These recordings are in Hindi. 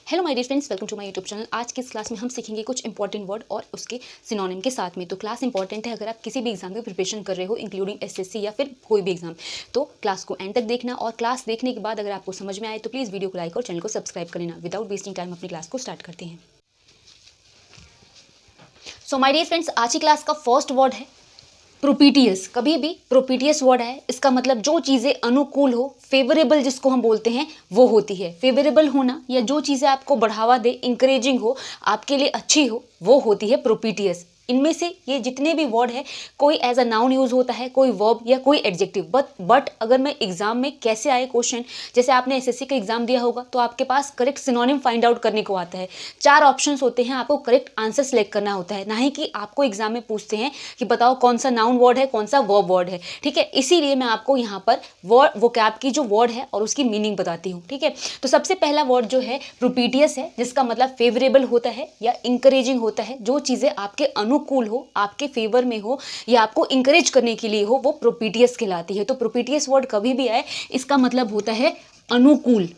Hello my dear friends, welcome to my YouTube channel. आज की इस क्लास में हम सीखेंगे कुछ इंपॉर्टेंट वर्ड और उसके सिनोनिम के साथ में। तो क्लास इंपॉर्टेंट है अगर आप किसी भी एग्जाम की प्रिपरेशन कर रहे हो, इंक्लूडिंग एसएससी या फिर कोई भी एग्जाम, तो क्लास को एंड तक देखना। और क्लास देखने के बाद अगर आपको समझ में आए तो प्लीज़ वीडियो को लाइक और चैनल को सब्सक्राइब कर लेना। विदाउट वेस्टिंग टाइम अपनी क्लास को स्टार्ट करते हैं। सो माय डियर फ्रेंड्स, आज की क्लास का फर्स्ट वर्ड है प्रोपीटियस। कभी भी प्रोपीटियस वर्ड है, इसका मतलब जो चीज़ें अनुकूल हो, फेवरेबल जिसको हम बोलते हैं वो होती है। फेवरेबल होना या जो चीज़ें आपको बढ़ावा दे, इंकरेजिंग हो, आपके लिए अच्छी हो, वो होती है प्रोपीटियस। इनमें से ये जितने भी वर्ड है, कोई एज अ नाउन यूज होता है, कोई वर्ब या कोई एडजेक्टिव। बट अगर मैं एग्जाम में कैसे आए क्वेश्चन, जैसे आपने एसएससी का एग्जाम दिया होगा तो आपके पास करेक्ट सिनोनिम फाइंड आउट करने को आता है। 4 ऑप्शंस होते हैं, आपको करेक्ट आंसर सेलेक्ट करना होता है, ना ही कि आपको एग्जाम में पूछते हैं कि बताओ कौन सा नाउन वर्ड है, कौन सा वर्ब वर्ड है। ठीक है, इसीलिए मैं आपको यहाँ पर वर्ड वोकैब की जो वर्ड है और उसकी मीनिंग बताती हूँ। ठीक है, तो सबसे पहला वर्ड जो है प्रोपीटियस है, जिसका मतलब फेवरेबल होता है या इंकरेजिंग होता है। जो चीज़ें आपके अनुकूल हो, आपके फेवर में हो या आपको इंकरेज करने के लिए हो, वो प्रोपीटियस कहलाती है। तो प्रोपीटियस वर्ड कभी भी आए, इसका मतलब होता है अनुकूल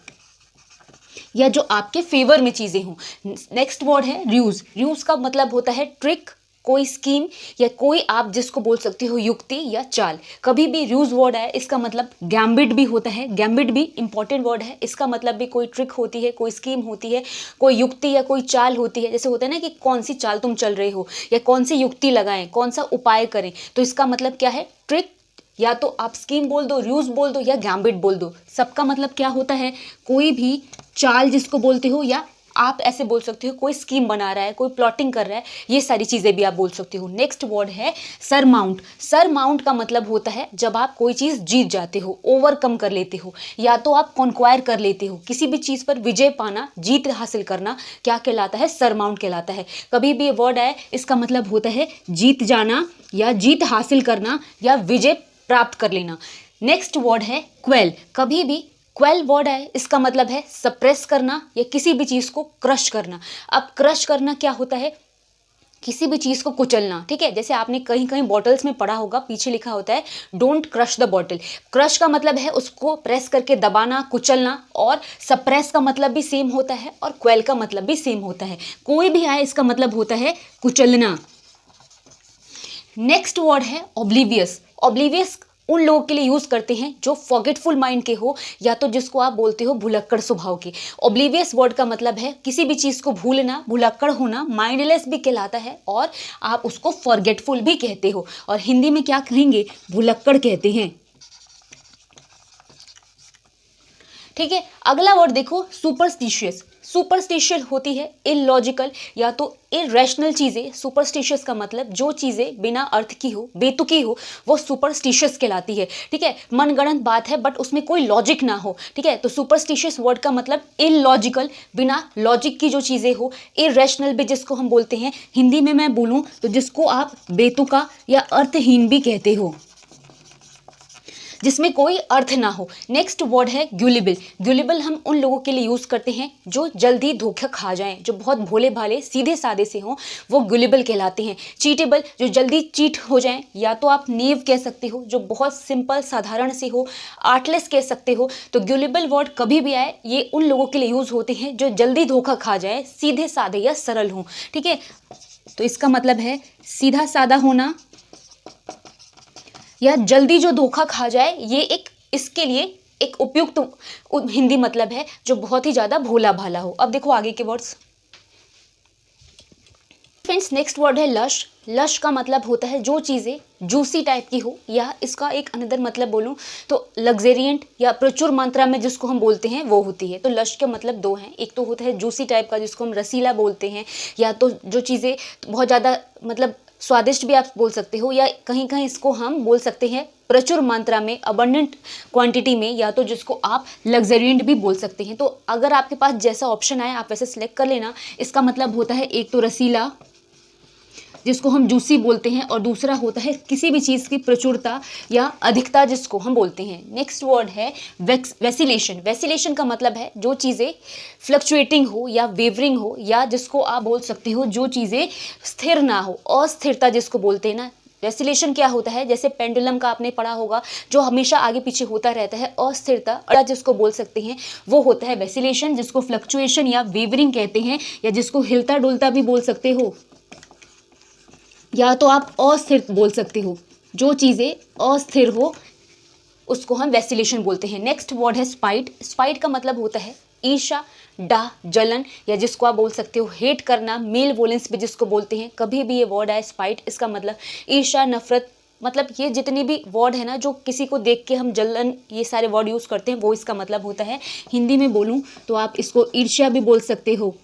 या जो आपके फेवर में चीजें हों। नेक्स्ट वर्ड है र्यूज। र्यूज का मतलब होता है ट्रिक, कोई स्कीम या कोई आप जिसको बोल सकते हो युक्ति या चाल। कभी भी र्यूज वर्ड है, इसका मतलब गैम्बिट भी होता है। गैम्बिट भी इंपॉर्टेंट वर्ड है, इसका मतलब भी कोई ट्रिक होती है, कोई स्कीम होती है, कोई युक्ति या कोई चाल होती है। जैसे होता है ना कि कौन सी चाल तुम चल रहे हो या कौन सी युक्ति लगाएं, कौन सा उपाय करें, तो इसका मतलब क्या है? ट्रिक, या तो आप स्कीम बोल दो, र्यूज बोल दो या गैम्बिट बोल दो। सबका मतलब क्या होता है? कोई भी चाल जिसको बोलते हो, या आप ऐसे बोल सकते हो कोई स्कीम बना रहा है, कोई प्लॉटिंग कर रहा है, ये सारी चीज़ें भी आप बोल सकते हो। नेक्स्ट वर्ड है सरमाउंट। सरमाउंट का मतलब होता है जब आप कोई चीज़ जीत जाते हो, ओवरकम कर लेते हो, या तो आप कॉन्क्वायर कर लेते हो। किसी भी चीज़ पर विजय पाना, जीत हासिल करना, क्या कहलाता है? सरमाउंट कहलाता है। कभी भी ये वर्ड आए, इसका मतलब होता है जीत जाना या जीत हासिल करना या विजय प्राप्त कर लेना। नेक्स्ट वर्ड है क्वेल। कभी भी क्वेल वर्ड है, इसका मतलब है सप्रेस करना या किसी भी चीज़ को क्रश करना। अब क्रश करना क्या होता है? किसी भी चीज़ को कुचलना। ठीक है, जैसे आपने कहीं कहीं बॉटल्स में पढ़ा होगा, पीछे लिखा होता है don't crush the bottle. Crush का मतलब है उसको प्रेस करके दबाना, कुचलना, और सप्रेस का मतलब भी सेम होता है और क्वेल का मतलब भी सेम होता है। कोई भी आए, इसका मतलब होता है कुचलना। नेक्स्ट वर्ड है ऑब्लिवियस। ऑब्लिवियस उन लोगों के लिए यूज करते हैं जो फॉरगेटफुल माइंड के हो, या तो जिसको आप बोलते हो भुलक्कड़ स्वभाव के। ऑब्लिवियस वर्ड का मतलब है किसी भी चीज को भूलना, भुलक्कड़ होना, माइंडलेस भी कहलाता है, और आप उसको फॉरगेटफुल भी कहते हो। और हिंदी में क्या कहेंगे? भुलक्कड़ कहते हैं। ठीक है, अगला वर्ड देखो सुपरस्टिशियस। सुपरस्टिशियस होती है इलॉजिकल या तो इरेशनल चीज़ें। सुपरस्टिशियस का मतलब जो चीज़ें बिना अर्थ की हो, बेतुकी हो, वो सुपरस्टिशियस कहलाती है। ठीक है, मनगढ़ंत बात है बट उसमें कोई लॉजिक ना हो। ठीक है, तो सुपरस्टिशियस वर्ड का मतलब इलॉजिकल, बिना लॉजिक की जो चीज़ें हो। इरेशनल भी जिसको हम बोलते हैं, हिंदी में मैं बोलूँ तो जिसको आप बेतुका या अर्थहीन भी कहते हो, जिसमें कोई अर्थ ना हो। नेक्स्ट वर्ड है ग्यूलिबल। ग्यूलिबल हम उन लोगों के लिए यूज करते हैं जो जल्दी धोखा खा जाएं, जो बहुत भोले भाले सीधे सादे से हों, वो ग्यूलिबल कहलाते हैं। चीटेबल, जो जल्दी चीट हो जाएं, या तो आप नेव कह सकते हो, जो बहुत सिंपल साधारण से हो, आर्टलेस कह सकते हो। तो ग्यूलिबल वर्ड कभी भी आए, ये उन लोगों के लिए यूज होते हैं जो जल्दी धोखा खा जाए, सीधे सादे या सरल हों। ठीक है, तो इसका मतलब है सीधा सादा होना या जल्दी जो धोखा खा जाए, ये एक इसके लिए एक उपयुक्त हिंदी मतलब है, जो बहुत ही ज्यादा भोला भाला हो। अब देखो आगे के वर्ड्स। फ्रेंड्स, नेक्स्ट वर्ड है लश। लश का मतलब होता है जो चीज़ें जूसी टाइप की हो, या इसका एक अनदर मतलब बोलूँ तो लग्जेरियंट या प्रचुर मात्रा में जिसको हम बोलते हैं वो होती है। तो लश के मतलब 2 हैं। एक तो होता है जूसी टाइप का जिसको हम रसीला बोलते हैं, या तो जो चीज़ें बहुत ज़्यादा मतलब स्वादिष्ट भी आप बोल सकते हो, या कहीं कहीं इसको हम बोल सकते हैं प्रचुर मात्रा में, अबंडेंट क्वांटिटी में, या तो जिसको आप लग्जेरियंट भी बोल सकते हैं। तो अगर आपके पास जैसा ऑप्शन आए आप वैसे सिलेक्ट कर लेना। इसका मतलब होता है एक तो रसीला जिसको हम जूसी बोलते हैं, और दूसरा होता है किसी भी चीज़ की प्रचुरता या अधिकता जिसको हम बोलते हैं। नेक्स्ट वर्ड है वैसिलेशन। वैसिलेशन का मतलब है जो चीज़ें फ्लक्चुएटिंग हो या वेवरिंग हो, या जिसको आप बोल सकते हो जो चीज़ें स्थिर ना हो, अस्थिरता जिसको बोलते हैं ना, वैसिलेशन क्या होता है, जैसे पेंडुलम का आपने पढ़ा होगा, जो हमेशा आगे पीछे होता रहता है, अस्थिरता जिसको बोल सकते हैं, वो होता है वैसिलेशन, जिसको फ्लक्चुएशन या वेवरिंग कहते हैं, या जिसको हिलता डुलता भी बोल सकते हो, या तो आप अस्थिर बोल सकते हो। जो चीज़ें अस्थिर हो उसको हम वैसिलेशन बोलते हैं। नेक्स्ट वर्ड है स्पाइट। स्पाइट का मतलब होता है ईर्ष्या, डाह, जलन, या जिसको आप बोल सकते हो हेट करना, मेल वोलेंस भी जिसको बोलते हैं। कभी भी ये वर्ड आए स्पाइट, इसका मतलब ईर्ष्या, नफरत, मतलब ये जितने भी वर्ड है ना जो किसी को देख के हम जलन, ये सारे वर्ड यूज़ करते हैं, वो इसका मतलब होता है। हिंदी में बोलूँ तो आप इसको ईर्ष्या भी बोल सकते हो,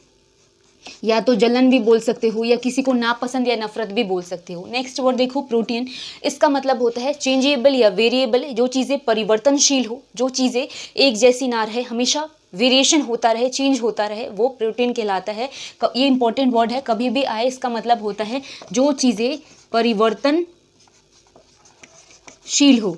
या तो जलन भी बोल सकते हो, या किसी को नापसंद या नफरत भी बोल सकते हो। नेक्स्ट वर्ड देखो प्रोटीन। इसका मतलब होता है चेंजेबल या वेरिएबल, जो चीज़ें परिवर्तनशील हो, जो चीज़ें एक जैसी ना रहे, हमेशा वेरिएशन होता रहे, चेंज होता रहे, वो प्रोटीन कहलाता है। ये इंपॉर्टेंट वर्ड है, कभी भी आए इसका मतलब होता है जो चीज़ें परिवर्तनशील हो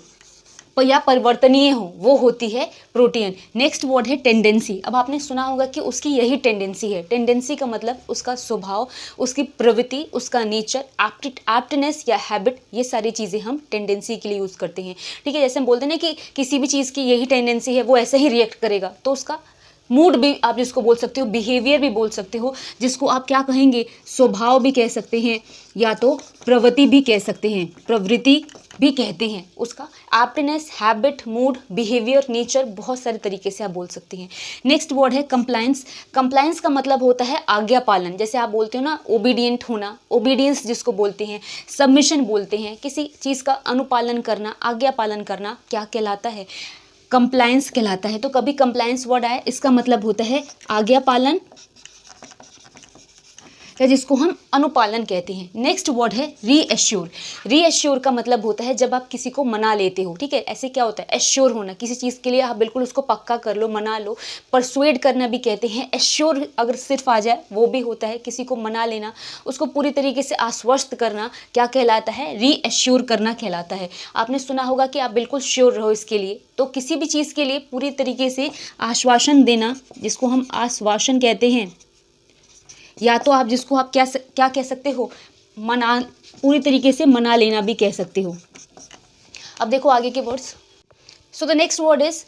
या परिवर्तनीय हो, वो होती है प्रोटीन। नेक्स्ट वर्ड है टेंडेंसी। अब आपने सुना होगा कि उसकी यही टेंडेंसी है। टेंडेंसी का मतलब उसका स्वभाव, उसकी प्रवृत्ति, उसका नेचर, एप्टनेस या हैबिट, ये सारी चीज़ें हम टेंडेंसी के लिए यूज़ करते हैं। ठीक है, जैसे हम बोलते हैं ना कि किसी भी चीज़ की यही टेंडेंसी है, वो ऐसे ही रिएक्ट करेगा, तो उसका मूड भी आप जिसको बोल सकते हो, बिहेवियर भी बोल सकते हो, जिसको आप क्या कहेंगे, स्वभाव भी कह सकते हैं, या तो प्रवृत्ति भी कह सकते हैं, प्रवृत्ति भी कहते हैं उसका। एप्टनेस, हैबिट, मूड, बिहेवियर, नेचर, बहुत सारे तरीके से आप बोल सकते हैं। नेक्स्ट वर्ड है कंप्लायंस। कंप्लायंस का मतलब होता है आज्ञा पालन। जैसे आप बोलते हो ना ओबीडियंट होना, ओबीडियंस जिसको बोलते हैं, सबमिशन बोलते हैं, किसी चीज़ का अनुपालन करना, आज्ञा पालन करना, क्या कहलाता है, कंप्लायंस कहलाता है। तो कभी कंप्लायंस वर्ड आए इसका मतलब होता है आज्ञा पालन, या जिसको हम अनुपालन कहते हैं। नेक्स्ट वर्ड है रीएश्योर। रीएश्योर का मतलब होता है जब आप किसी को मना लेते हो। ठीक है, ऐसे क्या होता है, एश्योर होना, किसी चीज़ के लिए आप बिल्कुल उसको पक्का कर लो, मना लो। परसुएड करना भी कहते हैं। एश्योर अगर सिर्फ आ जाए वो भी होता है, किसी को मना लेना, उसको पूरी तरीके से आश्वस्त करना, क्या कहलाता है, रीएश्योर करना कहलाता है। आपने सुना होगा कि आप बिल्कुल श्योर रहो इसके लिए, तो किसी भी चीज़ के लिए पूरी तरीके से आश्वासन देना, जिसको हम आश्वासन कहते हैं, या तो आप जिसको आप क्या कह सकते हो, मना, पूरी तरीके से मना लेना भी कह सकते हो। अब देखो आगे के words. So the next word is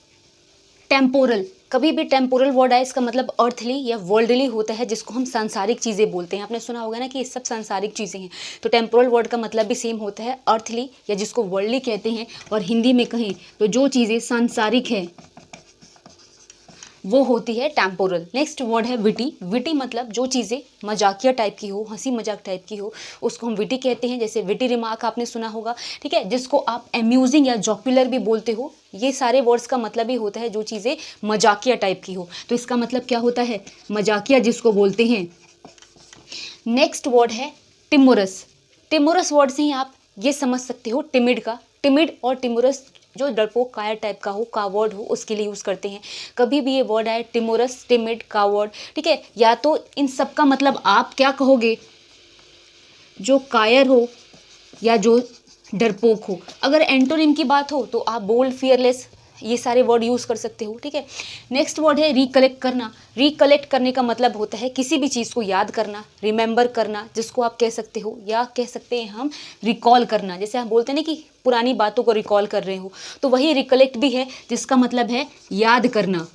temporal. कभी भी टेम्पोरल वर्ड आए इसका मतलब अर्थली या वर्ल्डली होता है, जिसको हम सांसारिक चीज़ें बोलते हैं। आपने सुना होगा ना कि ये सब सांसारिक चीज़ें हैं, तो टेम्पोरल वर्ड का मतलब भी सेम होता है, अर्थली या जिसको वर्ल्डली कहते हैं। और हिंदी में कहें तो जो चीज़ें सांसारिक है वो होती है टेम्पोरल। नेक्स्ट वर्ड है विटी। विटी मतलब जो चीज़ें मजाकिया टाइप की हो, हंसी मजाक टाइप की हो, उसको हम विटी कहते हैं। जैसे विटी रिमार्क आपने सुना होगा, ठीक है, जिसको आप एम्यूजिंग या जॉक्युलर भी बोलते हो। ये सारे वर्ड्स का मतलब ही होता है जो चीज़ें मजाकिया टाइप की हो, तो इसका मतलब क्या होता है, मजाकिया जिसको बोलते हैं। नेक्स्ट वर्ड है टिमुरस। टिमुरस वर्ड से ही आप ये समझ सकते हो टिमिड का। टिमिड और टिमुरस जो डरपोक कायर टाइप का हो, कावर्ड हो, उसके लिए यूज़ करते हैं। कभी भी ये वर्ड आए टिमुरस, टिमिड, कावर्ड, ठीक है, या तो इन सब का मतलब आप क्या कहोगे, जो कायर हो या जो डरपोक हो। अगर एंटोनिम की बात हो तो आप बोल्ड, फियरलेस, ये सारे वर्ड यूज़ कर सकते हो। ठीक है, नेक्स्ट वर्ड है रिकलेक्ट करना। रिकलेक्ट करने का मतलब होता है किसी भी चीज़ को याद करना, रिमेंबर करना, जिसको आप कह सकते हो, या कह सकते हैं हम रिकॉल करना। जैसे हम बोलते हैं ना कि पुरानी बातों को रिकॉल कर रहे हो, तो वही रिकलेक्ट भी है, जिसका मतलब है याद करना।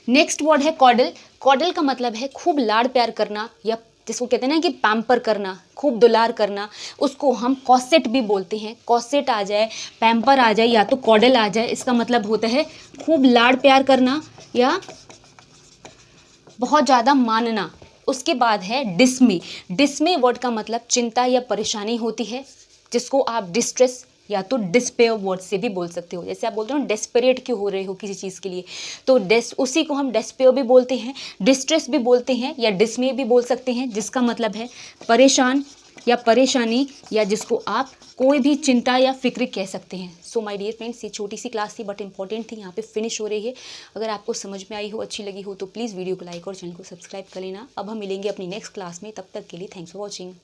नेक्स्ट वर्ड है कॉडल। कॉडल का मतलब है खूब लाड़ प्यार करना, या जिसको कहते हैं ना कि पैम्पर करना, खूब दुलार करना, उसको हम कॉसेट भी बोलते हैं। कॉसेट आ जाए, पैम्पर आ जाए, या तो कॉडल आ जाए, इसका मतलब होता है खूब लाड़ प्यार करना या बहुत ज़्यादा मानना। उसके बाद है डिस्मे। डिस्मे वर्ड का मतलब चिंता या परेशानी होती है, जिसको आप डिस्ट्रेस या तो डिस्पेयर वर्ड से भी बोल सकते हो। जैसे आप बोलते हो डेस्परेट क्यों हो रहे हो किसी चीज़ के लिए, तो उसी को हम डेस्पेयर भी बोलते हैं, डिस्ट्रेस भी बोलते हैं, या डिस्मे भी बोल सकते हैं, जिसका मतलब है परेशान या परेशानी, या जिसको आप कोई भी चिंता या फिक्र कह सकते हैं। सो माय डियर फ्रेंड्स, ये छोटी सी क्लास थी बट इंपॉर्टेंट थी, यहाँ पे फिनिश हो रही है। अगर आपको समझ में आई हो, अच्छी लगी हो, तो प्लीज़ वीडियो को लाइक और चैनल को सब्सक्राइब कर लेना। अब हम मिलेंगे अपनी नेक्स्ट क्लास में, तब तक के लिए थैंक्स फॉर वॉचिंग।